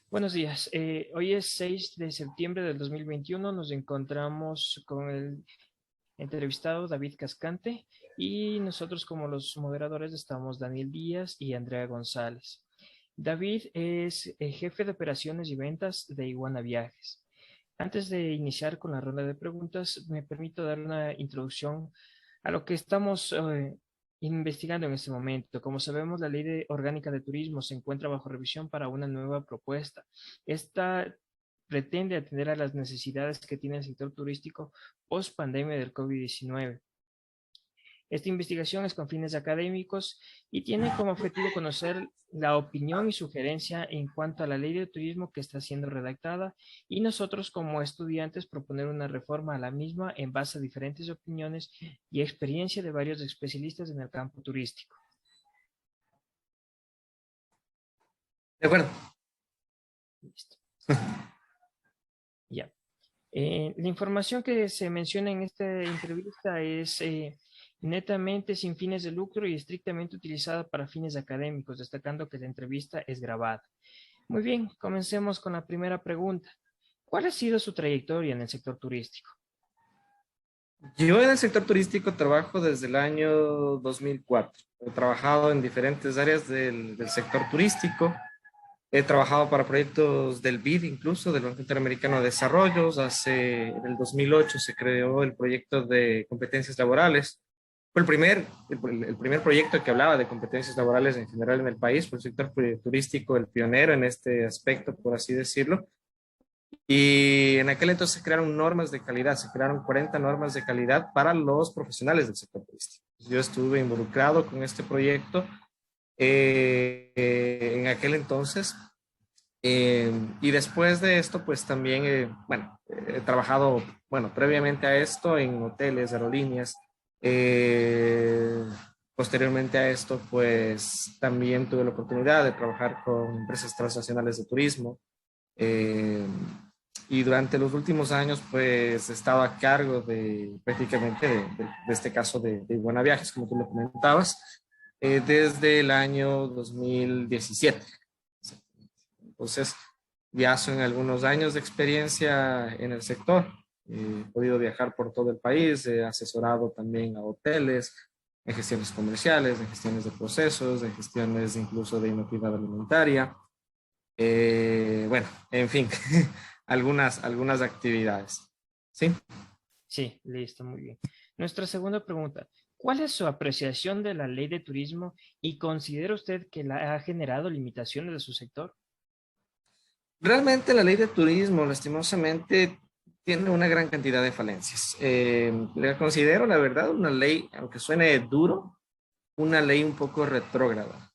Buenos días. Hoy es 6 de septiembre del 2021. Nos encontramos con el entrevistado David Cascante y nosotros como los moderadores estamos Daniel Díaz y Andrea González. David es jefe de operaciones y ventas de Iguana Viajes. Antes de iniciar con la ronda de preguntas, me permito dar una introducción a lo que estamos investigando en este momento. Como sabemos, la Orgánica de Turismo se encuentra bajo revisión para una nueva propuesta. Esta pretende atender a las necesidades que tiene el sector turístico post pandemia del COVID-19. Esta investigación es con fines académicos y tiene como objetivo conocer la opinión y sugerencia en cuanto a la ley de turismo que está siendo redactada y nosotros como estudiantes proponer una reforma a la misma en base a diferentes opiniones y experiencia de varios especialistas en el campo turístico. De acuerdo. Listo. Ya. La información que se menciona en esta entrevista es netamente sin fines de lucro y estrictamente utilizada para fines académicos, destacando que la entrevista es grabada. Muy bien, comencemos con la primera pregunta. ¿Cuál ha sido su trayectoria en el sector turístico? Yo en el sector turístico trabajo desde el año 2004. He trabajado en diferentes áreas del sector turístico. He trabajado para proyectos del BID, incluso del Banco Interamericano de Desarrollo. En el 2008 se creó el proyecto de competencias laborales. Fue el primer proyecto que hablaba de competencias laborales en general en el país. Fue el sector turístico el pionero en este aspecto, por así decirlo. Y en aquel entonces se crearon normas de calidad, se crearon 40 normas de calidad para los profesionales del sector turístico. Yo estuve involucrado con este proyecto en aquel entonces. Y después de esto, pues también, he trabajado, previamente a esto en hoteles, aerolíneas. Eh, Posteriormente a esto, pues también tuve la oportunidad de trabajar con empresas transnacionales de turismo. Eh, y durante los últimos años, pues he estado a cargo de prácticamente de este caso de Iguana Viajes, como tú lo comentabas, desde el año 2017. Entonces, ya son algunos años de experiencia en el sector. He podido viajar por todo el país, he asesorado también a hoteles, en gestiones comerciales, en gestiones de procesos, en gestiones incluso de inocuidad alimentaria. En fin, algunas actividades. ¿Sí? Sí, listo, muy bien. Nuestra segunda pregunta. ¿Cuál es su apreciación de la ley de turismo y considera usted que la ha generado limitaciones de su sector? Realmente la ley de turismo, lastimosamente, tiene una gran cantidad de falencias. La considero, la verdad, una ley, aunque suene duro, una ley un poco retrógrada.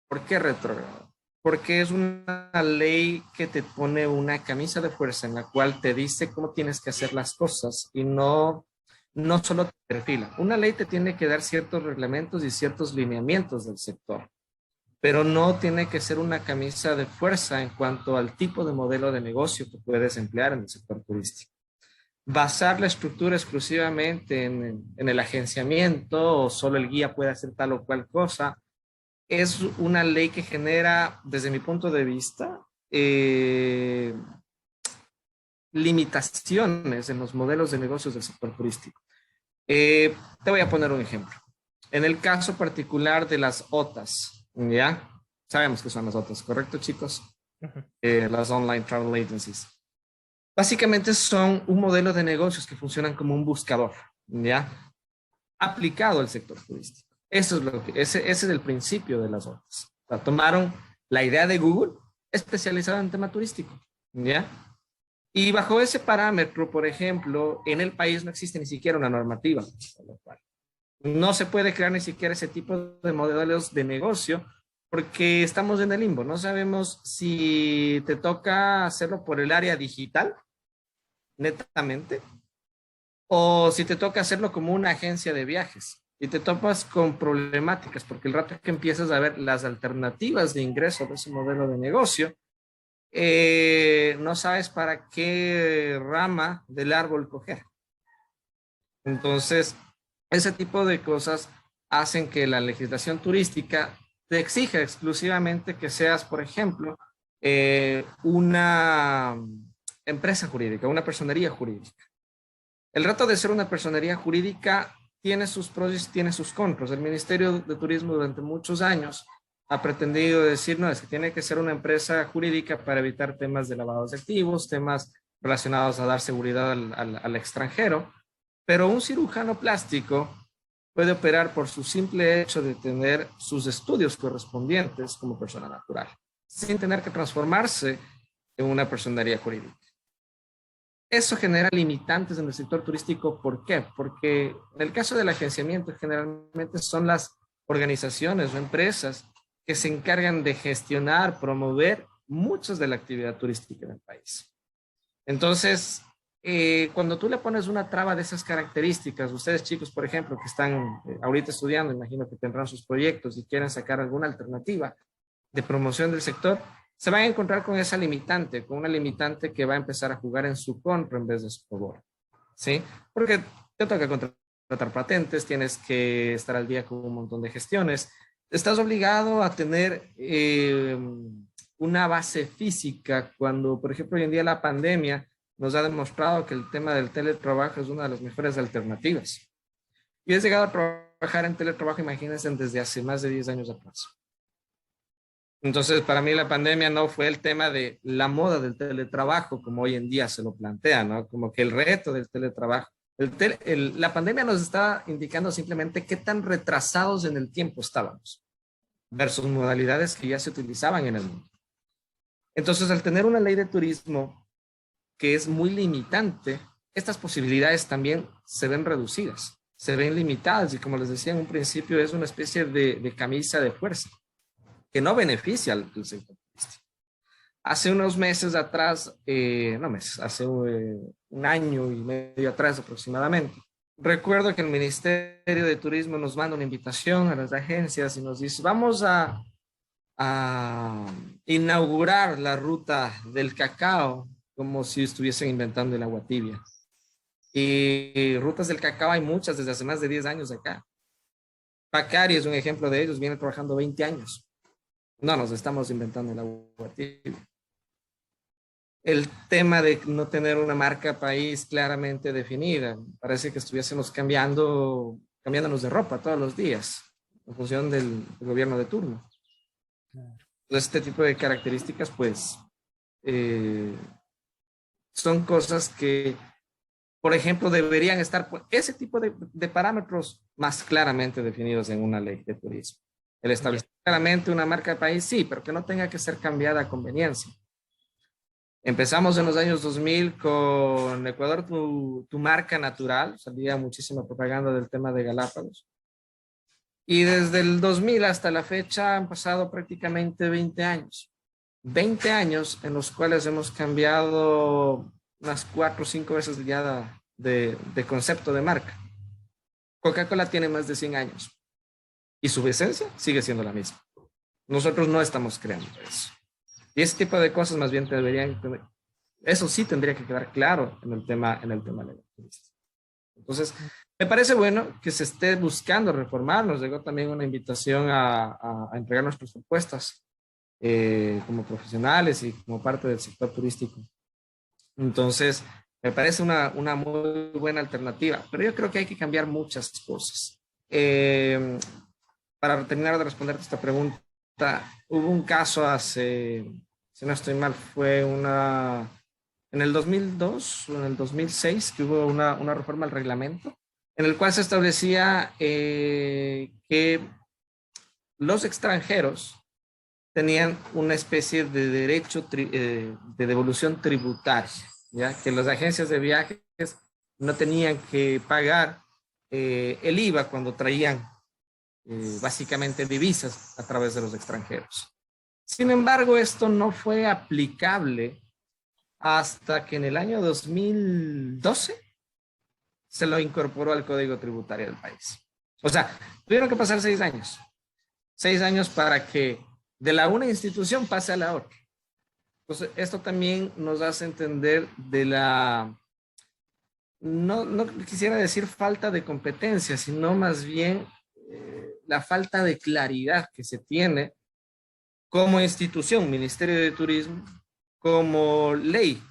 ¿Por qué retrógrada? Porque es una ley que te pone una camisa de fuerza en la cual te dice cómo tienes que hacer las cosas y no solo te perfila. Una ley te tiene que dar ciertos reglamentos y ciertos lineamientos del sector, pero no tiene que ser una camisa de fuerza en cuanto al tipo de modelo de negocio que puedes emplear en el sector turístico. Basar la estructura exclusivamente en el agenciamiento o solo el guía puede hacer tal o cual cosa es una ley que genera, desde mi punto de vista, limitaciones en los modelos de negocios del sector turístico. Te voy a poner un ejemplo. En el caso particular de las OTAs, ¿ya? Sabemos que son las OTAs, ¿correcto, chicos? Ujú. Las Online Travel Agencies. Básicamente son un modelo de negocios que funcionan como un buscador, ¿ya? Aplicado al sector turístico. Eso es ese es el principio de las OTAs. O sea, tomaron la idea de Google especializada en tema turístico, ¿ya? Y bajo ese parámetro, por ejemplo, en el país no existe ni siquiera una normativa, por lo cual no se puede crear ni siquiera ese tipo de modelos de negocio porque estamos en el limbo. No sabemos si te toca hacerlo por el área digital, netamente, o si te toca hacerlo como una agencia de viajes. Y te topas con problemáticas porque el rato que empiezas a ver las alternativas de ingreso de ese modelo de negocio, no sabes para qué rama del árbol coger. Entonces, ese tipo de cosas hacen que la legislación turística te exija exclusivamente que seas, por ejemplo, una empresa jurídica, una personería jurídica. El reto de ser una personería jurídica tiene sus pros y tiene sus contras. El Ministerio de Turismo durante muchos años ha pretendido decir, no, es que tiene que ser una empresa jurídica para evitar temas de lavados de activos, temas relacionados a dar seguridad al extranjero, pero un cirujano plástico puede operar por su simple hecho de tener sus estudios correspondientes como persona natural, sin tener que transformarse en una personería jurídica. Eso genera limitantes en el sector turístico. ¿Por qué? Porque en el caso del agenciamiento, generalmente son las organizaciones o empresas que se encargan de gestionar, promover muchas de la actividad turística en el país. Entonces, cuando tú le pones una traba de esas características, ustedes chicos, por ejemplo, que están ahorita estudiando, imagino que tendrán sus proyectos y quieren sacar alguna alternativa de promoción del sector, se van a encontrar con esa limitante, con una limitante que va a empezar a jugar en su contra en vez de su favor, ¿sí? Porque te toca contratar patentes, tienes que estar al día con un montón de gestiones, estás obligado a tener una base física cuando, por ejemplo, hoy en día la pandemia nos ha demostrado que el tema del teletrabajo es una de las mejores alternativas. Yo he llegado a trabajar en teletrabajo, imagínense, desde hace más de 10 años atrás. Entonces, para mí la pandemia no fue el tema de la moda del teletrabajo, como hoy en día se lo plantea, ¿no? Como que el reto del teletrabajo. La pandemia nos está indicando simplemente qué tan retrasados en el tiempo estábamos versus modalidades que ya se utilizaban en el mundo. Entonces, al tener una ley de turismo que es muy limitante, estas posibilidades también se ven reducidas, se ven limitadas y como les decía en un principio, es una especie de camisa de fuerza que no beneficia al sector turístico. Hace unos meses atrás, no meses, hace un año y medio atrás aproximadamente, recuerdo que el Ministerio de Turismo nos manda una invitación a las agencias y nos dice, vamos a inaugurar la ruta del cacao, como si estuviesen inventando el agua tibia. Y rutas del cacao hay muchas desde hace más de 10 años acá. Pacari es un ejemplo de ellos, viene trabajando 20 años. No nos estamos inventando el agua tibia. El tema de no tener una marca país claramente definida, parece que estuviésemos cambiándonos de ropa todos los días, en función del gobierno de turno. Este tipo de características, pues, son cosas que, por ejemplo, deberían estar, ese tipo de parámetros más claramente definidos en una ley de turismo. El establecer claramente una marca de país, sí, pero que no tenga que ser cambiada a conveniencia. Empezamos en los años 2000 con Ecuador, tu marca natural, salía muchísima propaganda del tema de Galápagos. Y desde el 2000 hasta la fecha han pasado prácticamente 20 años. 20 años en los cuales hemos cambiado unas 4 o 5 veces ya de concepto de marca. Coca-Cola tiene más de 100 años y su esencia sigue siendo la misma. Nosotros no estamos creando eso. Y ese tipo de cosas más bien eso sí tendría que quedar claro en el tema legal. Entonces, me parece bueno que se esté buscando reformar. Nos llegó también una invitación a entregar nuestras propuestas como profesionales y como parte del sector turístico. Entonces, me parece una muy buena alternativa, pero yo creo que hay que cambiar muchas cosas. Para terminar de responderte esta pregunta, hubo un caso hace, si no estoy mal, fue en el 2002 o en el 2006 que hubo una reforma al reglamento en el cual se establecía que los extranjeros tenían una especie de derecho de devolución tributaria, ¿ya? Que las agencias de viajes no tenían que pagar el IVA cuando traían básicamente divisas a través de los extranjeros. Sin embargo, esto no fue aplicable hasta que en el año 2012 se lo incorporó al Código Tributario del país. O sea, tuvieron que pasar 6 años. 6 años para que de la una institución pase a la otra. Entonces, esto también nos hace entender de no quisiera decir falta de competencia, sino más bien la falta de claridad que se tiene como institución, Ministerio de Turismo, como ley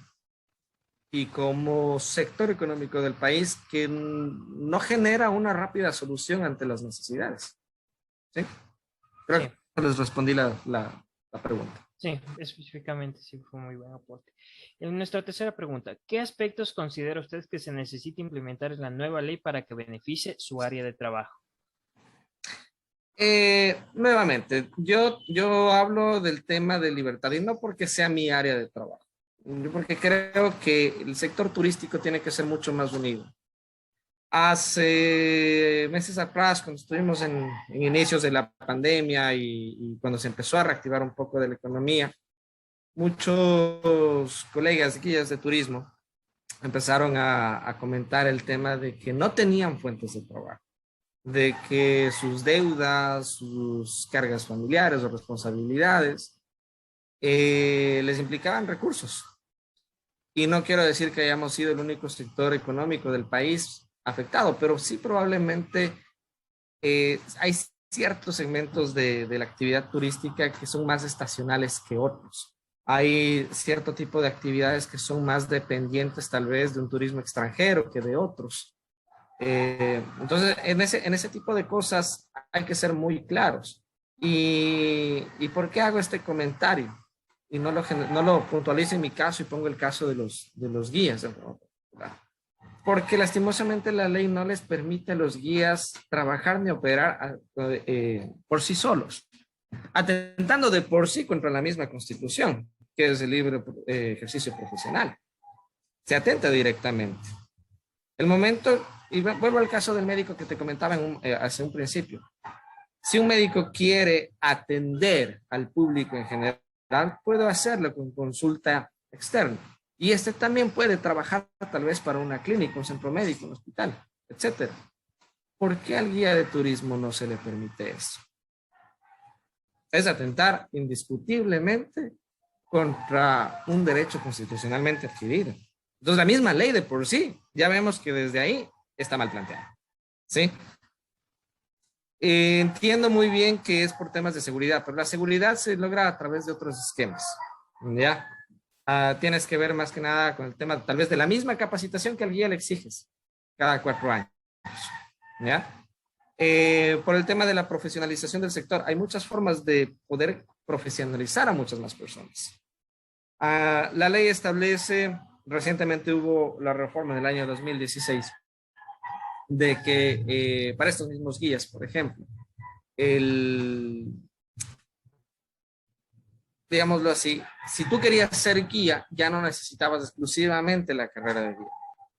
y como sector económico del país que no genera una rápida solución ante las necesidades. ¿Sí? Creo Sí, que les respondí la pregunta. sí, específicamente sí fue muy buen aporte. En nuestra tercera pregunta, ¿qué aspectos considera usted que se necesita implementar en la nueva ley para que beneficie su área de trabajo? Nuevamente, yo hablo del tema de libertad y no porque sea mi área de trabajo, yo porque creo que el sector turístico tiene que ser mucho más unido. Hace meses atrás, cuando estuvimos en inicios de la pandemia y cuando se empezó a reactivar un poco de la economía, muchos colegas y guías de turismo empezaron a comentar el tema de que no tenían fuentes de trabajo, de que sus deudas, sus cargas familiares o responsabilidades les implicaban recursos. Y no quiero decir que hayamos sido el único sector económico del país afectado, pero sí probablemente hay ciertos segmentos de la actividad turística que son más estacionales que otros. Hay cierto tipo de actividades que son más dependientes tal vez de un turismo extranjero que de otros. Entonces, en ese tipo de cosas hay que ser muy claros. ¿Y por qué hago este comentario? Y no lo puntualizo en mi caso y pongo el caso de los guías. ¿No? Porque lastimosamente la ley no les permite a los guías trabajar ni operar por sí solos, atentando de por sí contra la misma Constitución, que es el libre ejercicio profesional. Se atenta directamente. El momento, y vuelvo al caso del médico que te comentaba hace un principio. Si un médico quiere atender al público en general, puede hacerlo con consulta externa. Y este también puede trabajar tal vez para una clínica, un centro médico, un hospital, etcétera. ¿Por qué al guía de turismo no se le permite eso? Es atentar indiscutiblemente contra un derecho constitucionalmente adquirido. Entonces, la misma ley de por sí, ya vemos que desde ahí está mal planteada. ¿Sí? Entiendo muy bien que es por temas de seguridad, pero la seguridad se logra a través de otros esquemas. ¿Ya? Tienes que ver más que nada con el tema tal vez de la misma capacitación que al guía le exiges cada 4 años. ¿Ya? Por el tema de la profesionalización del sector, hay muchas formas de poder profesionalizar a muchas más personas. La ley establece, recientemente hubo la reforma en el año 2016, de que para estos mismos guías, por ejemplo, digámoslo así, si tú querías ser guía, ya no necesitabas exclusivamente la carrera de guía.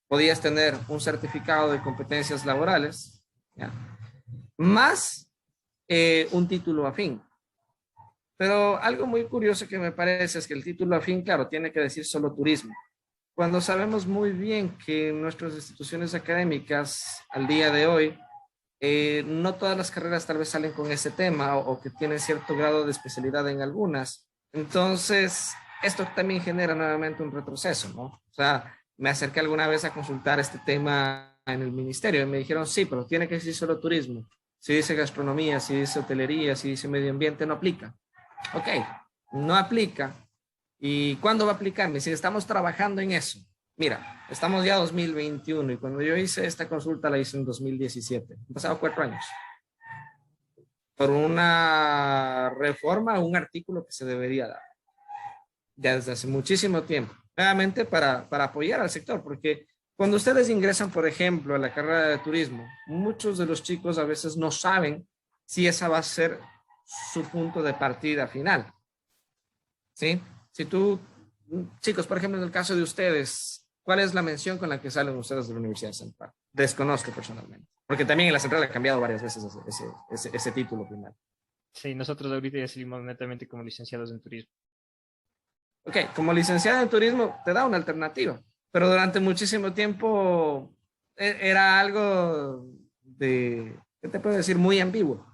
Podías tener un certificado de competencias laborales, ¿ya? Más un título afín. Pero algo muy curioso que me parece es que el título afín, claro, tiene que decir solo turismo, cuando sabemos muy bien que nuestras instituciones académicas al día de hoy, no todas las carreras tal vez salen con ese tema o que tienen cierto grado de especialidad en algunas. Entonces, esto también genera nuevamente un retroceso, ¿no? O sea, me acerqué alguna vez a consultar este tema en el ministerio y me dijeron, sí, pero tiene que decir solo turismo. Si dice gastronomía, si dice hotelería, si dice medio ambiente, no aplica. Ok, no aplica. ¿Y cuándo va a aplicar? Si estamos trabajando en eso. Mira, estamos ya 2021 y cuando yo hice esta consulta la hice en 2017. Han pasado 4 años. Por una reforma, un artículo que se debería dar. Ya desde hace muchísimo tiempo. Nuevamente para apoyar al sector, porque cuando ustedes ingresan, por ejemplo, a la carrera de turismo, muchos de los chicos a veces no saben si esa va a ser su punto de partida final. ¿Sí? Si tú, chicos, por ejemplo, en el caso de ustedes, ¿cuál es la mención con la que salen ustedes de la Universidad Central? Desconozco personalmente, porque también en la Central ha cambiado varias veces ese título final. Sí, nosotros ahorita ya salimos netamente como licenciados en turismo. Ok, como licenciado en turismo te da una alternativa, pero durante muchísimo tiempo era algo de, ¿qué te puedo decir? Muy ambiguo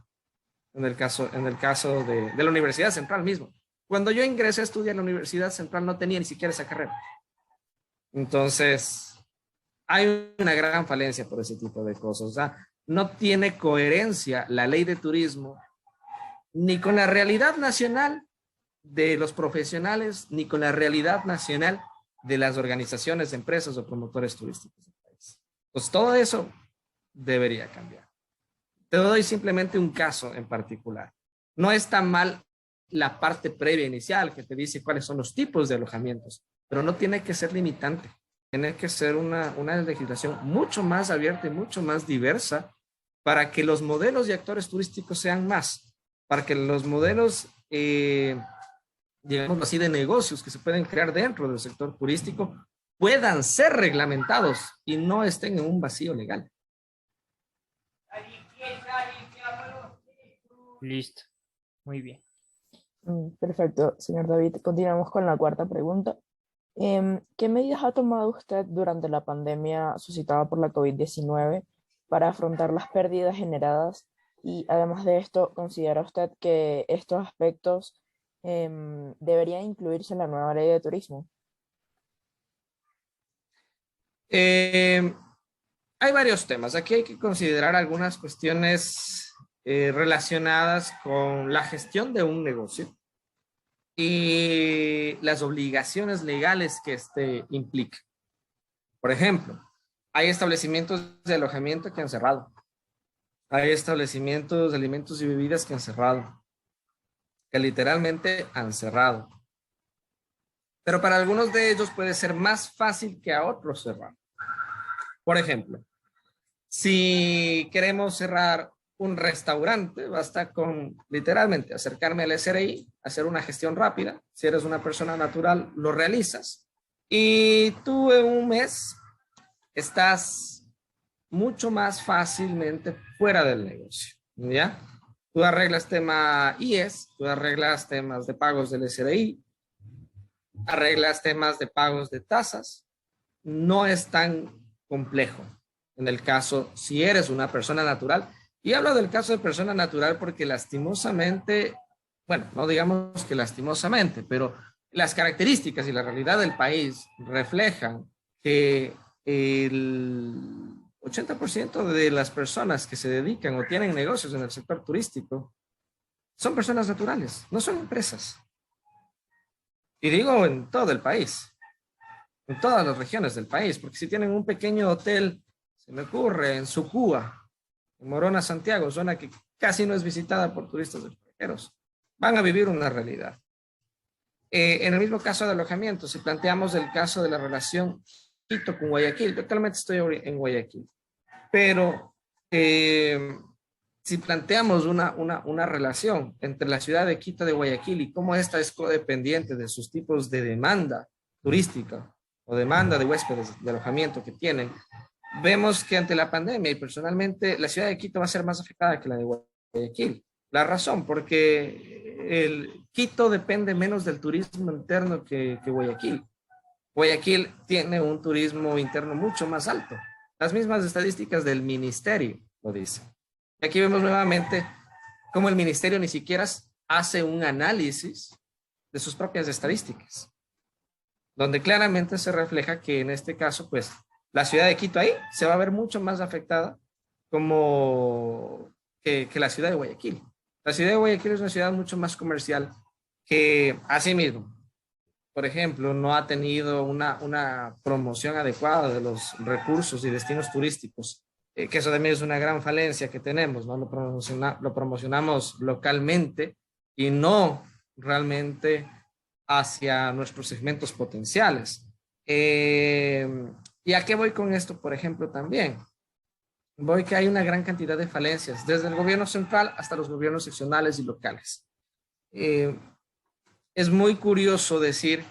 en el caso de la Universidad Central mismo. Cuando yo ingresé a estudiar en la Universidad Central no tenía ni siquiera esa carrera. Entonces, hay una gran falencia por ese tipo de cosas. O sea, no tiene coherencia la ley de turismo ni con la realidad nacional de los profesionales ni con la realidad nacional de las organizaciones, empresas o promotores turísticos del país. Pues todo eso debería cambiar. Te doy simplemente un caso en particular. No está mal la parte previa inicial que te dice cuáles son los tipos de alojamientos, pero no tiene que ser limitante. Tiene que ser una legislación mucho más abierta y mucho más diversa para que los modelos y actores turísticos sean más, para que los modelos, digamos así, de negocios que se pueden crear dentro del sector turístico puedan ser reglamentados y no estén en un vacío legal. Listo. Muy bien. Perfecto, señor David. Continuamos con la cuarta pregunta. ¿Qué medidas ha tomado usted durante la pandemia suscitada por la COVID-19 para afrontar las pérdidas generadas? Y además de esto, ¿considera usted que estos aspectos deberían incluirse en la nueva ley de turismo? Hay varios temas. Aquí hay que considerar algunas cuestiones relacionadas con la gestión de un negocio y las obligaciones legales que este implica. Por ejemplo, hay establecimientos de alojamiento que han cerrado. Hay establecimientos de alimentos y bebidas que han cerrado, que literalmente han cerrado. Pero para algunos de ellos puede ser más fácil que a otros cerrar. Por ejemplo, si queremos cerrar un restaurante, basta con literalmente acercarme al SRI, hacer una gestión rápida. Si eres una persona natural, lo realizas. Y tú en un mes estás mucho más fácilmente fuera del negocio, ¿ya? Tú arreglas tema IES, tú arreglas temas de pagos del SRI, arreglas temas de pagos de tasas. No es tan complejo en el caso si eres una persona natural. Y hablo del caso de persona natural porque lastimosamente, bueno, no digamos que lastimosamente, pero las características y la realidad del país reflejan que el 80% de las personas que se dedican o tienen negocios en el sector turístico son personas naturales, no son empresas. Y digo en todo el país, en todas las regiones del país, porque si tienen un pequeño hotel, se me ocurre, en Sucúa, en Morona, Santiago, zona que casi no es visitada por turistas extranjeros, van a vivir una realidad. En el mismo caso de alojamiento, si planteamos el caso de la relación Quito con Guayaquil, yo actualmente estoy en Guayaquil, pero si planteamos una relación entre la ciudad de Quito de Guayaquil y cómo esta es codependiente de sus tipos de demanda turística o demanda de huéspedes de alojamiento que tienen, vemos que ante la pandemia y personalmente la ciudad de Quito va a ser más afectada que la de Guayaquil. La razón, porque el Quito depende menos del turismo interno que Guayaquil. Guayaquil tiene un turismo interno mucho más alto. Las mismas estadísticas del ministerio lo dicen. Y aquí vemos nuevamente cómo el ministerio ni siquiera hace un análisis de sus propias estadísticas, donde claramente se refleja que en este caso, pues, la ciudad de Quito ahí se va a ver mucho más afectada como que la ciudad de Guayaquil. La ciudad de Guayaquil es una ciudad mucho más comercial que asimismo, por ejemplo, no ha tenido una promoción adecuada de los recursos y destinos turísticos, que eso también es una gran falencia que tenemos, ¿no? Lo promocionamos localmente y no realmente hacia nuestros segmentos potenciales. ¿Y a qué voy con esto, por ejemplo, también? Voy que hay una gran cantidad de falencias, desde el gobierno central hasta los gobiernos seccionales y locales. Es muy curioso decir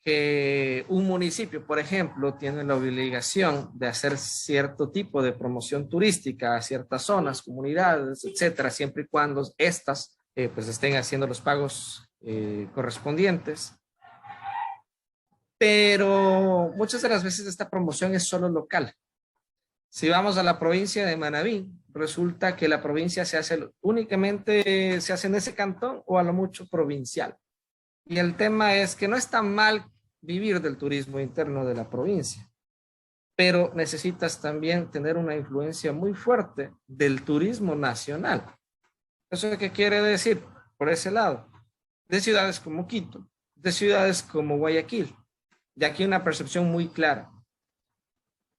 que un municipio, por ejemplo, tiene la obligación de hacer cierto tipo de promoción turística a ciertas zonas, comunidades, etcétera, siempre y cuando estas pues estén haciendo los pagos correspondientes. Pero muchas de las veces esta promoción es solo local. Si vamos a la provincia de Manabí, resulta que la provincia se hace únicamente se hace en ese cantón o a lo mucho provincial. Y el tema es que no es tan mal vivir del turismo interno de la provincia, pero necesitas también tener una influencia muy fuerte del turismo nacional. ¿Eso qué quiere decir? Por ese lado, de ciudades como Quito, de ciudades como Guayaquil. Y aquí una percepción muy clara.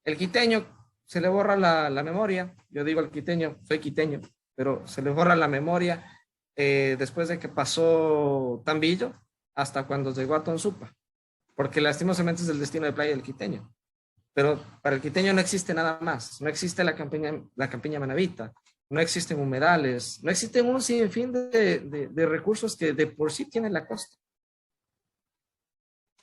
El quiteño se le borra la memoria. Yo digo el quiteño, soy quiteño, pero se le borra la memoria después de que pasó Tambillo hasta cuando llegó a Tonsupa, porque lastimosamente es el destino de playa del quiteño. Pero para el quiteño no existe nada más. No existe la campiña manabita, no existen humedales, no existen un sinfín de recursos que de por sí tiene la costa.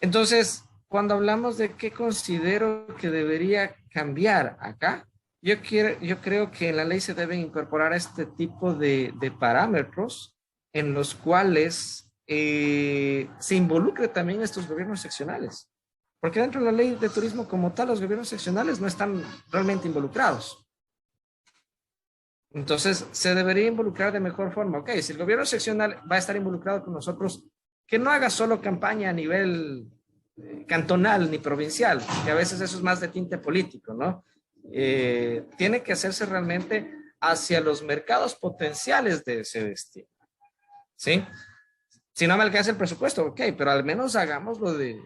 Entonces, cuando hablamos de qué considero que debería cambiar acá, yo creo que en la ley se deben incorporar este tipo de parámetros en los cuales se involucre también estos gobiernos seccionales. Porque dentro de la ley de turismo como tal, los gobiernos seccionales no están realmente involucrados. Entonces, se debería involucrar de mejor forma. Ok, si el gobierno seccional va a estar involucrado con nosotros, que no haga solo campaña a nivel cantonal ni provincial, que a veces eso es más de tinte político, ¿no? Tiene que hacerse realmente hacia los mercados potenciales de ese destino, ¿sí? Si no me alcanza el presupuesto, ok, pero al menos hagámoslo de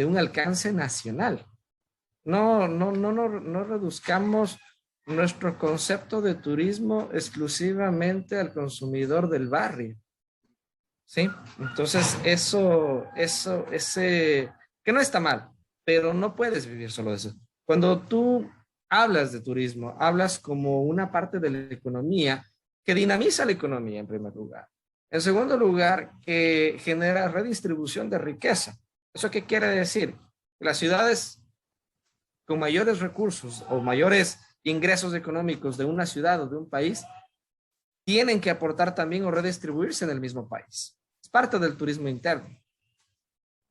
un alcance nacional. No reduzcamos nuestro concepto de turismo exclusivamente al consumidor del barrio. ¿Sí? Entonces, que no está mal, pero no puedes vivir solo de eso. Cuando tú hablas de turismo, hablas como una parte de la economía que dinamiza la economía en primer lugar. En segundo lugar, que genera redistribución de riqueza. ¿Eso qué quiere decir? Las ciudades con mayores recursos o mayores ingresos económicos de una ciudad o de un país tienen que aportar también o redistribuirse en el mismo país. Es parte del turismo interno.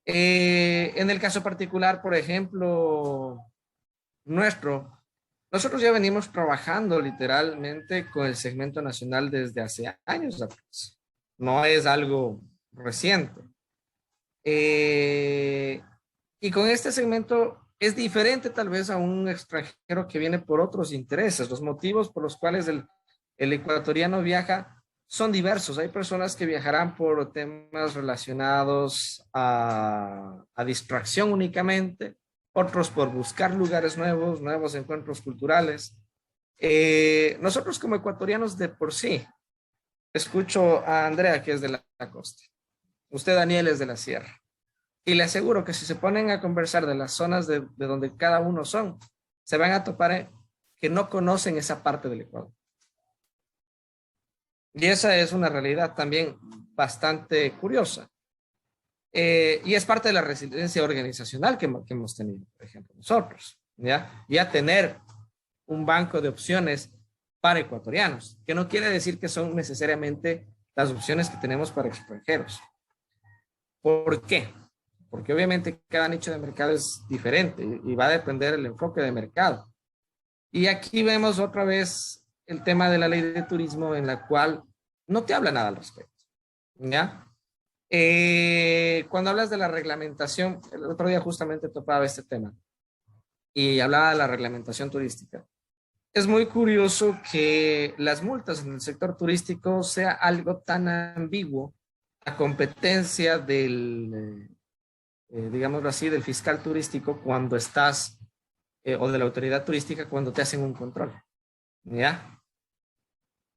En el caso particular, por ejemplo, nosotros ya venimos trabajando literalmente con el segmento nacional desde hace años atrás. No es algo reciente. Y con este segmento es diferente tal vez a un extranjero que viene por otros intereses. Los motivos por los cuales el ecuatoriano viaja son diversos. Hay personas que viajarán por temas relacionados a distracción únicamente, otros por buscar lugares nuevos, nuevos encuentros culturales. Nosotros como ecuatorianos de por sí, escucho a Andrea que es de la costa, usted Daniel es de la sierra, y le aseguro que si se ponen a conversar de las zonas de donde cada uno son, se van a topar que no conocen esa parte del Ecuador. Y esa es una realidad también bastante curiosa. Y es parte de la resiliencia organizacional que hemos tenido, por ejemplo, nosotros, ¿ya? Ya tener un banco de opciones para ecuatorianos, que no quiere decir que son necesariamente las opciones que tenemos para extranjeros. ¿Por qué? Porque obviamente cada nicho de mercado es diferente y va a depender del enfoque de mercado. Y aquí vemos otra vez el tema de la ley de turismo en la cual no te habla nada al respecto, ¿ya? Cuando hablas de la reglamentación, el otro día justamente topaba este tema y hablaba de la reglamentación turística. Es muy curioso que las multas en el sector turístico sea algo tan ambiguo a competencia del, digámoslo así, del fiscal turístico cuando estás, o de la autoridad turística cuando te hacen un control, ¿ya?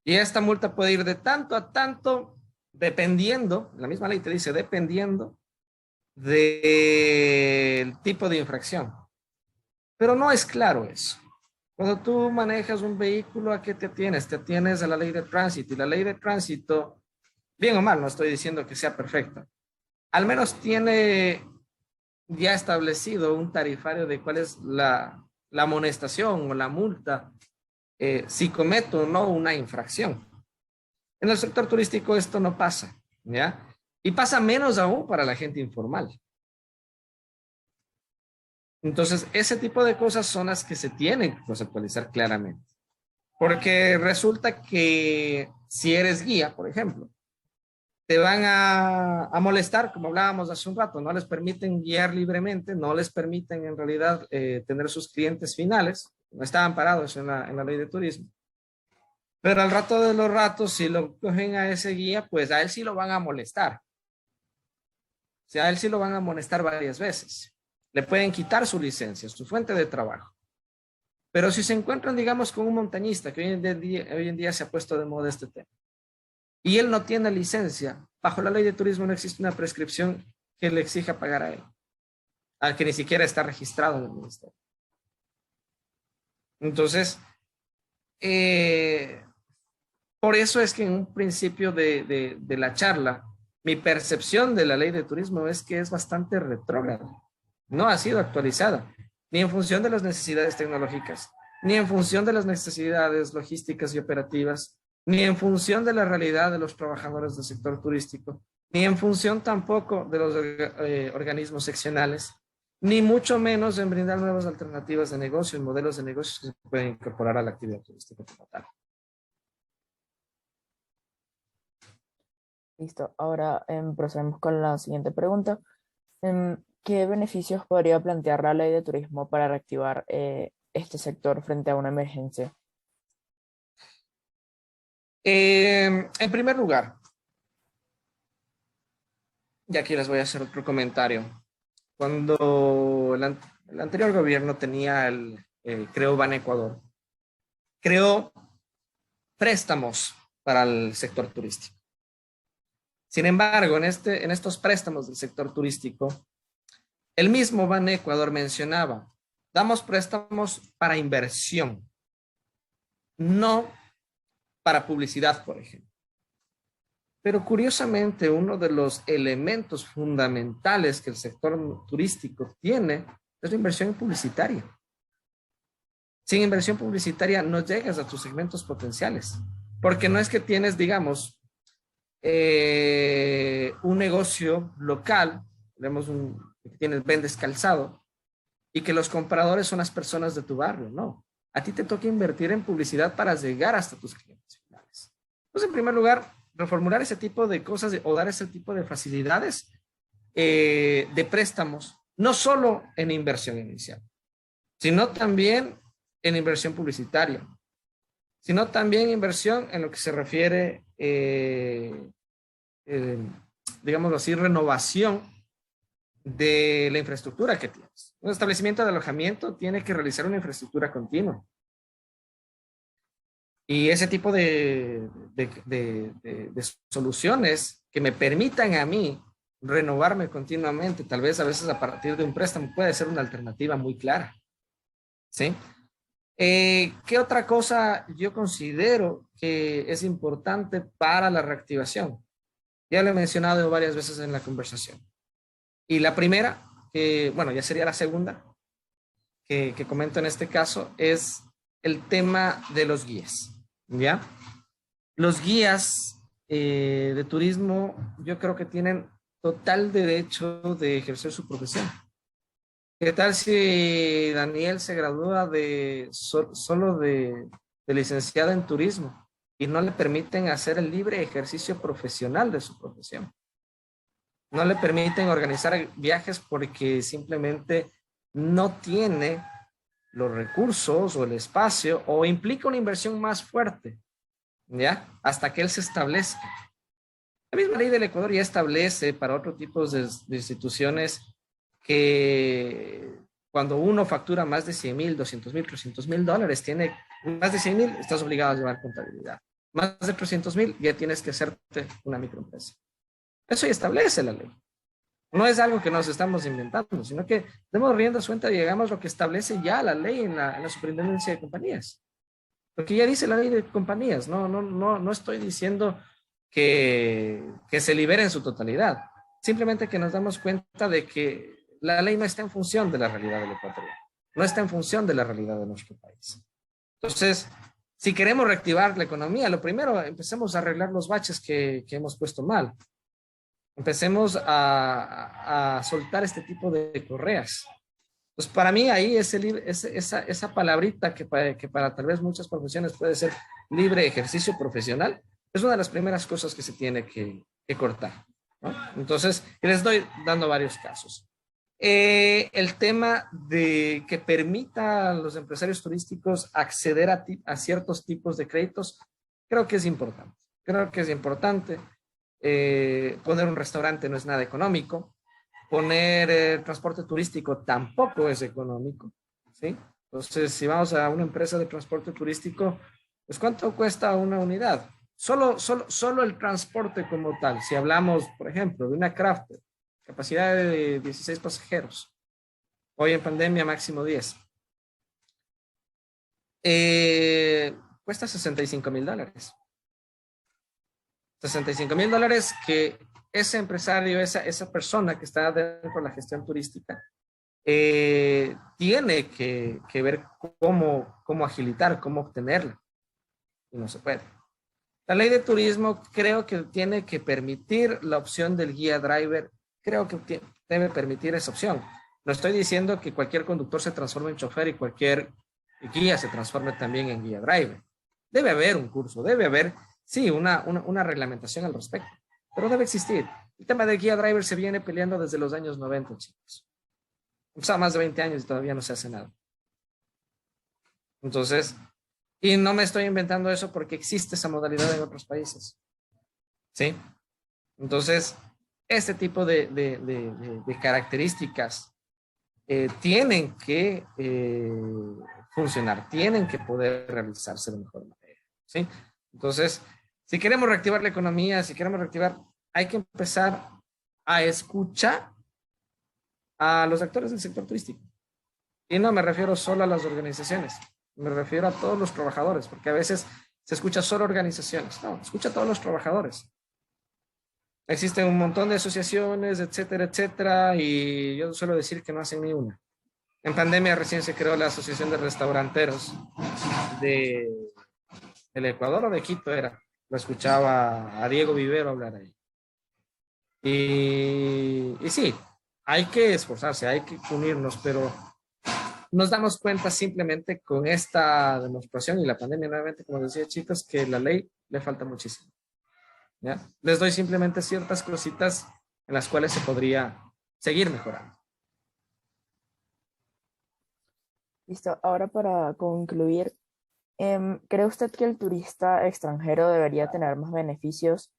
Y esta multa puede ir de tanto a tanto, dependiendo, la misma ley te dice, dependiendo del tipo de infracción. Pero no es claro eso. Cuando tú manejas un vehículo, ¿a qué te atienes? Te atienes a la ley de tránsito. Y la ley de tránsito, bien o mal, no estoy diciendo que sea perfecta, al menos tiene ya establecido un tarifario de cuál es la amonestación o la multa si cometo o no una infracción. En el sector turístico esto no pasa, ¿ya? Y pasa menos aún para la gente informal. Entonces, ese tipo de cosas son las que se tienen que conceptualizar claramente. Porque resulta que si eres guía, por ejemplo, te van a molestar, como hablábamos hace un rato, no les permiten guiar libremente, no les permiten en realidad tener sus clientes finales, no estaban parados en la ley de turismo. Pero al rato de los ratos, si lo cogen a ese guía, pues a él sí lo van a molestar. O sea, a él sí lo van a molestar varias veces. Le pueden quitar su licencia, su fuente de trabajo. Pero si se encuentran, digamos, con un montañista, que hoy en día se ha puesto de moda este tema, y él no tiene licencia, bajo la ley de turismo no existe una prescripción que le exija pagar a él, al que ni siquiera está registrado en el ministerio. Entonces, eh, por eso es que en un principio de la charla, mi percepción de la ley de turismo es que es bastante retrógrada. No ha sido actualizada, ni en función de las necesidades tecnológicas, ni en función de las necesidades logísticas y operativas, ni en función de la realidad de los trabajadores del sector turístico, ni en función tampoco de los organismos seccionales, ni mucho menos en brindar nuevas alternativas de negocio y modelos de negocios que se pueden incorporar a la actividad turística como tal. Listo. Ahora procedemos con la siguiente pregunta. ¿Qué beneficios podría plantear la ley de turismo para reactivar este sector frente a una emergencia? En primer lugar, y aquí les voy a hacer otro comentario. Cuando el anterior gobierno tenía creó Ban Ecuador, creó préstamos para el sector turístico. Sin embargo, en estos préstamos del sector turístico, el mismo Ban Ecuador mencionaba, damos préstamos para inversión, no para publicidad, por ejemplo. Pero curiosamente, uno de los elementos fundamentales que el sector turístico tiene es la inversión publicitaria. Sin inversión publicitaria no llegas a tus segmentos potenciales, porque no es que tienes, digamos, un negocio local, vendes calzado, y que los compradores son las personas de tu barrio, no. A ti te toca invertir en publicidad para llegar hasta tus clientes finales. Entonces, en primer lugar, reformular ese tipo de cosas o dar ese tipo de facilidades de préstamos, no solo en inversión inicial, sino también en inversión publicitaria, sino también inversión en lo que se refiere, digámoslo así, renovación de la infraestructura que tienes. Un establecimiento de alojamiento tiene que realizar una infraestructura continua. Y ese tipo de soluciones que me permitan a mí renovarme continuamente, tal vez a veces a partir de un préstamo, puede ser una alternativa muy clara. ¿Sí? ¿Qué otra cosa yo considero que es importante para la reactivación? Ya lo he mencionado varias veces en la conversación. Y la primera, bueno, ya sería la segunda que comento en este caso, es el tema de los guías. ¿Ya? Los guías de turismo, yo creo que tienen total derecho de ejercer su profesión. ¿Qué tal si Daniel se gradúa solo de licenciado en turismo y no le permiten hacer el libre ejercicio profesional de su profesión? No le permiten organizar viajes porque simplemente no tiene los recursos o el espacio o implica una inversión más fuerte, ¿ya? Hasta que él se establezca. La misma ley del Ecuador ya establece para otro tipo de instituciones que cuando uno factura más de 100,000, 200,000, 300,000 dólares, tiene más de 100,000, estás obligado a llevar contabilidad. Más de 300,000, ya tienes que hacerte una microempresa. Eso ya establece la ley. No es algo que nos estamos inventando, sino que demos rienda suelta y llegamos a lo que establece ya la ley en la superintendencia de compañías. Porque ya dice la ley de compañías, no estoy diciendo que se libere en su totalidad. Simplemente que nos damos cuenta de que la ley no está en función de la realidad del Ecuador, no está en función de la realidad de nuestro país. Entonces, si queremos reactivar la economía, lo primero, empecemos a arreglar los baches que hemos puesto mal. Empecemos a soltar este tipo de correas. Pues para mí ahí esa palabrita que para tal vez muchas profesiones puede ser libre ejercicio profesional, es una de las primeras cosas que se tiene que cortar, ¿no? Entonces, les doy dando varios casos. El tema de que permita a los empresarios turísticos acceder a ciertos tipos de créditos, Creo que es importante. Creo que es importante. Poner un restaurante no es nada económico. Poner transporte turístico tampoco es económico, ¿sí? Entonces, si vamos a una empresa de transporte turístico, pues ¿cuánto cuesta una unidad? Solo el transporte como tal. Si hablamos, por ejemplo, de una Crafter, capacidad de 16 pasajeros, hoy en pandemia máximo 10, cuesta $65,000. $65,000 que ese empresario, esa persona que está dentro de la gestión turística, tiene que ver cómo agilitar, cómo obtenerla. Y no se puede. La ley de turismo creo que tiene que permitir la opción del guía driver. Creo que debe permitir esa opción. No estoy diciendo que cualquier conductor se transforme en chofer y cualquier guía se transforme también en guía driver. Debe haber un curso, debe haber, sí, una reglamentación al respecto, pero debe existir. El tema del guía driver se viene peleando desde los años 90, chicos. O sea, más de 20 años y todavía no se hace nada. Entonces, y no me estoy inventando eso porque existe esa modalidad en otros países. ¿Sí? Entonces, este tipo de características tienen que funcionar, tienen que poder realizarse de mejor manera. ¿Sí? Entonces, si queremos reactivar la economía, si queremos reactivar, hay que empezar a escuchar a los actores del sector turístico. Y no me refiero solo a las organizaciones, me refiero a todos los trabajadores, porque a veces se escucha solo organizaciones. No, escucha a todos los trabajadores. Existen un montón de asociaciones, etcétera, etcétera, y yo suelo decir que no hacen ni una. En pandemia recién se creó la Asociación de Restauranteros del Ecuador o de Quito era. Lo escuchaba a Diego Vivero hablar ahí. Y sí, hay que esforzarse, hay que unirnos, pero nos damos cuenta simplemente con esta demostración y la pandemia nuevamente, como decía, chicos, que la ley le falta muchísimo. ¿Ya? Les doy simplemente ciertas cositas en las cuales se podría seguir mejorando. Listo, ahora para concluir, ¿cree usted que el turista extranjero debería tener más beneficios,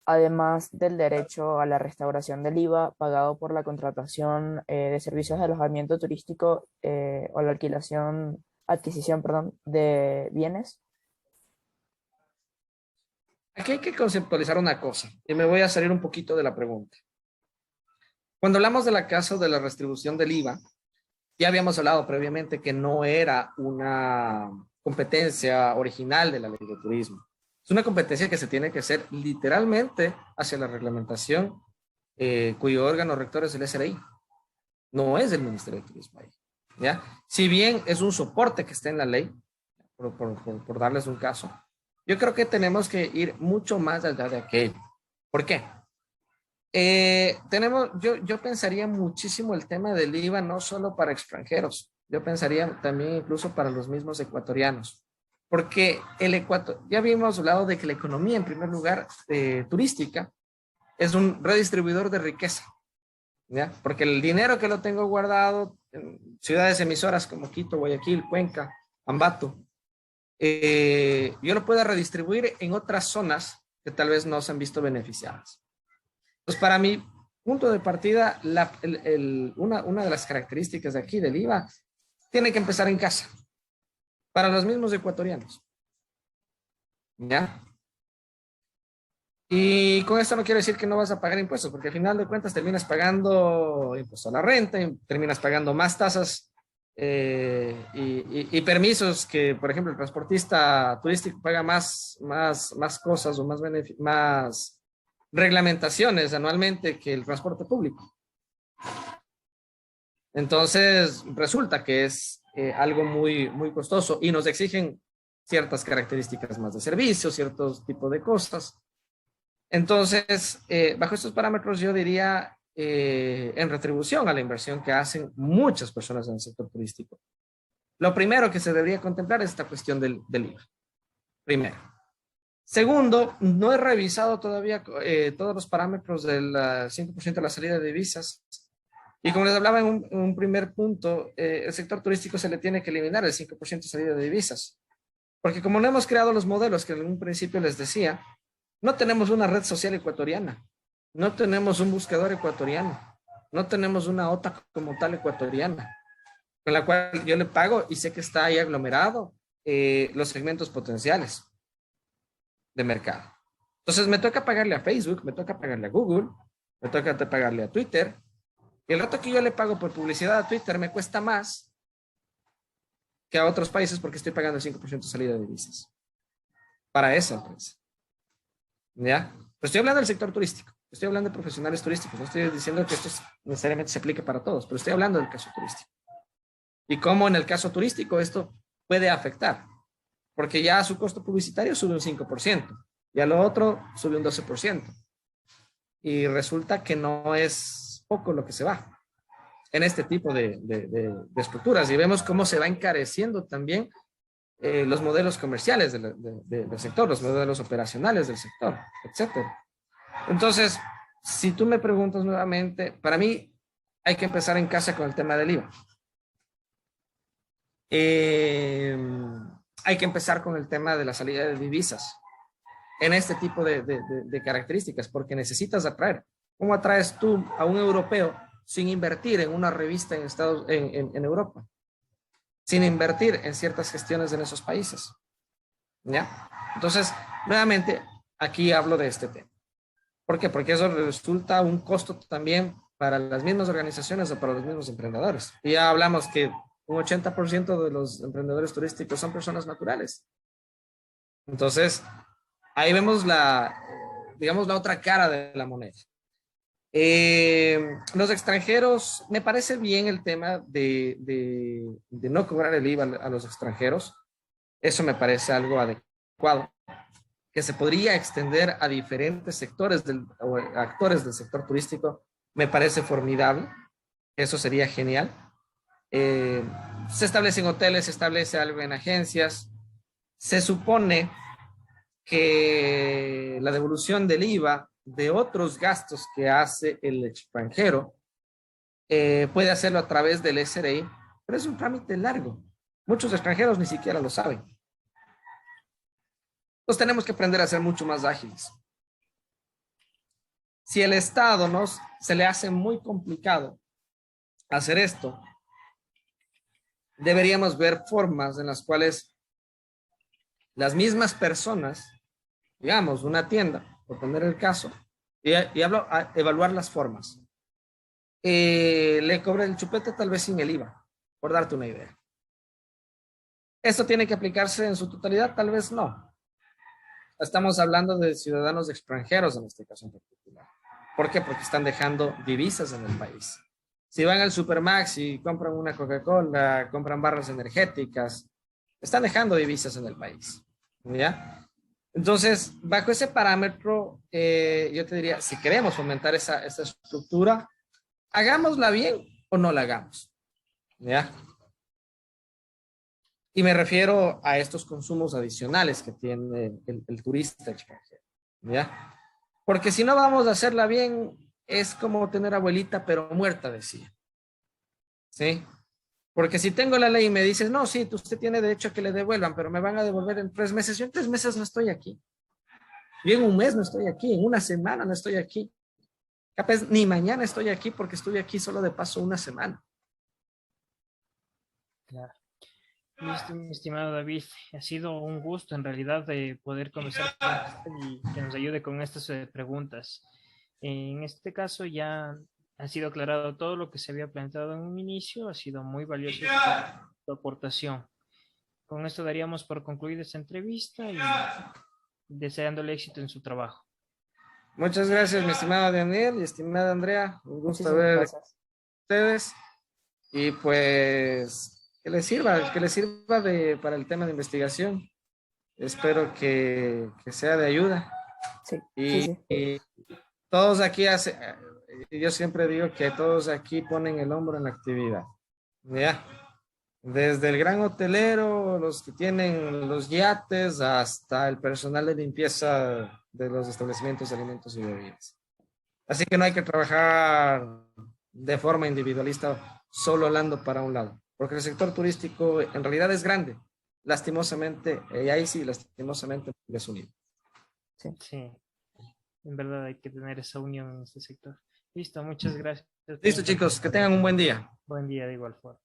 además del derecho a la restauración del IVA pagado por la contratación de servicios de alojamiento turístico o la adquisición, perdón, de bienes? Aquí hay que conceptualizar una cosa y me voy a salir un poquito de la pregunta. Cuando hablamos de la casa de la restribución del IVA, ya habíamos hablado previamente que no era una competencia original de la ley de turismo. Es una competencia que se tiene que hacer literalmente hacia la reglamentación cuyo órgano rector es el SRI. No es el Ministerio de Turismo ahí. ¿Ya? Si bien es un soporte que está en la ley, por darles un caso, yo creo que tenemos que ir mucho más allá de aquello. ¿Por qué? Yo pensaría muchísimo el tema del IVA, no solo para extranjeros, yo pensaría también incluso para los mismos ecuatorianos, porque ya habíamos hablado de que la economía, en primer lugar, turística, es un redistribuidor de riqueza, ¿ya? Porque el dinero que lo tengo guardado en ciudades emisoras como Quito, Guayaquil, Cuenca, Ambato, yo lo puedo redistribuir en otras zonas que tal vez no se han visto beneficiadas. Pues para mi punto de partida, una de las características de aquí del IVA tiene que empezar en casa, para los mismos ecuatorianos. ¿Ya? Y con esto no quiero decir que no vas a pagar impuestos, porque al final de cuentas terminas pagando impuesto a la renta, terminas pagando más tasas y permisos que, por ejemplo, el transportista turístico paga más cosas o más reglamentaciones anualmente que el transporte público. Entonces, resulta que es algo muy, muy costoso y nos exigen ciertas características más de servicio, ciertos tipos de cosas. Entonces, bajo estos parámetros, yo diría en retribución a la inversión que hacen muchas personas en el sector turístico. Lo primero que se debería contemplar es esta cuestión del IVA. Primero. Segundo, no he revisado todavía todos los parámetros del 5% de la salida de divisas. Y como les hablaba en un primer punto, el sector turístico se le tiene que eliminar el 5% de salida de divisas. Porque como no hemos creado los modelos que en un principio les decía, no tenemos una red social ecuatoriana, no tenemos un buscador ecuatoriano, no tenemos una OTA como tal ecuatoriana, con la cual yo le pago y sé que está ahí aglomerado los segmentos potenciales de mercado. Entonces me toca pagarle a Facebook, me toca pagarle a Google, me toca pagarle a Twitter. Y el rato que yo le pago por publicidad a Twitter me cuesta más que a otros países porque estoy pagando el 5% de salida de divisas para esa empresa. ¿Ya? Pero estoy hablando del sector turístico, estoy hablando de profesionales turísticos, no estoy diciendo que esto necesariamente se aplique para todos, pero estoy hablando del caso turístico. Y cómo en el caso turístico esto puede afectar, porque ya su costo publicitario sube un 5%, y a lo otro sube un 12%. Y resulta que no es poco lo que se va en este tipo de estructuras. Y vemos cómo se va encareciendo también los modelos comerciales del sector, los modelos operacionales del sector, etcétera. Entonces, si tú me preguntas nuevamente, para mí hay que empezar en casa con el tema del IVA. Hay que empezar con el tema de la salida de divisas en este tipo de características, porque necesitas atraer. ¿Cómo atraes tú a un europeo sin invertir en una revista en Europa? Sin invertir en ciertas gestiones en esos países. ¿Ya? Entonces, nuevamente, aquí hablo de este tema. ¿Por qué? Porque eso resulta un costo también para las mismas organizaciones o para los mismos emprendedores. Y ya hablamos que un 80% de los emprendedores turísticos son personas naturales. Entonces, ahí vemos digamos, la otra cara de la moneda. Los extranjeros, me parece bien el tema de no cobrar el IVA a los extranjeros. Eso me parece algo adecuado, que se podría extender a diferentes sectores o actores del sector turístico. Me parece formidable. Eso sería genial. Se establecen hoteles, se establece algo en agencias. Se supone que la devolución del IVA de otros gastos que hace el extranjero puede hacerlo a través del SRI, pero es un trámite largo. Muchos extranjeros ni siquiera lo saben. Entonces tenemos que aprender a ser mucho más ágiles. Si el Estado se le hace muy complicado hacer esto, deberíamos ver formas en las cuales las mismas personas, digamos, una tienda, por poner el caso, y hablo a evaluar las formas. Le cobre el chupete tal vez sin el IVA, por darte una idea. ¿Esto tiene que aplicarse en su totalidad? Tal vez no. Estamos hablando de ciudadanos extranjeros en este caso en particular. ¿Por qué? Porque están dejando divisas en el país. Si van al Supermax y compran una Coca-Cola, compran barras energéticas, están dejando divisas en el país. ¿Ya? Entonces, bajo ese parámetro, yo te diría, si queremos fomentar esa estructura, hagámosla bien o no la hagamos. ¿Ya? Y me refiero a estos consumos adicionales que tiene el turista extranjero. ¿Ya? Porque si no vamos a hacerla bien, es como tener abuelita pero muerta, decía. ¿Sí? Porque si tengo la ley y me dices, no, sí, usted tiene derecho a que le devuelvan, pero me van a devolver en 3 meses. Yo en 3 meses no estoy aquí. Yo en un mes no estoy aquí, en una semana no estoy aquí. Capaz ni mañana estoy aquí porque estuve aquí solo de paso una semana. Claro. Listo, mi estimado David. Ha sido un gusto en realidad de poder conversar con usted y que nos ayude con estas preguntas. En este caso ya ha sido aclarado todo lo que se había planteado en un inicio. Ha sido muy valioso tu aportación. Con esto daríamos por concluida esta entrevista y deseándole éxito en su trabajo. Muchas gracias, mi estimado Daniel y estimada Andrea. Un gusto Muchísimas ver a gracias. ustedes. Y pues que les sirva para el tema de investigación. Espero que sea de ayuda. Sí, Y, sí. y todos aquí yo siempre digo que todos aquí ponen el hombro en la actividad. ¿Ya? Desde el gran hotelero, los que tienen los yates, hasta el personal de limpieza de los establecimientos de alimentos y bebidas. Así que no hay que trabajar de forma individualista, solo hablando para un lado, porque el sector turístico en realidad es grande lastimosamente, y ahí sí, lastimosamente, desunido. Sí, en verdad hay que tener esa unión en este sector. Listo, muchas gracias por la Listo, chicos, que invitación. tengan un buen día. Buen día de igual forma.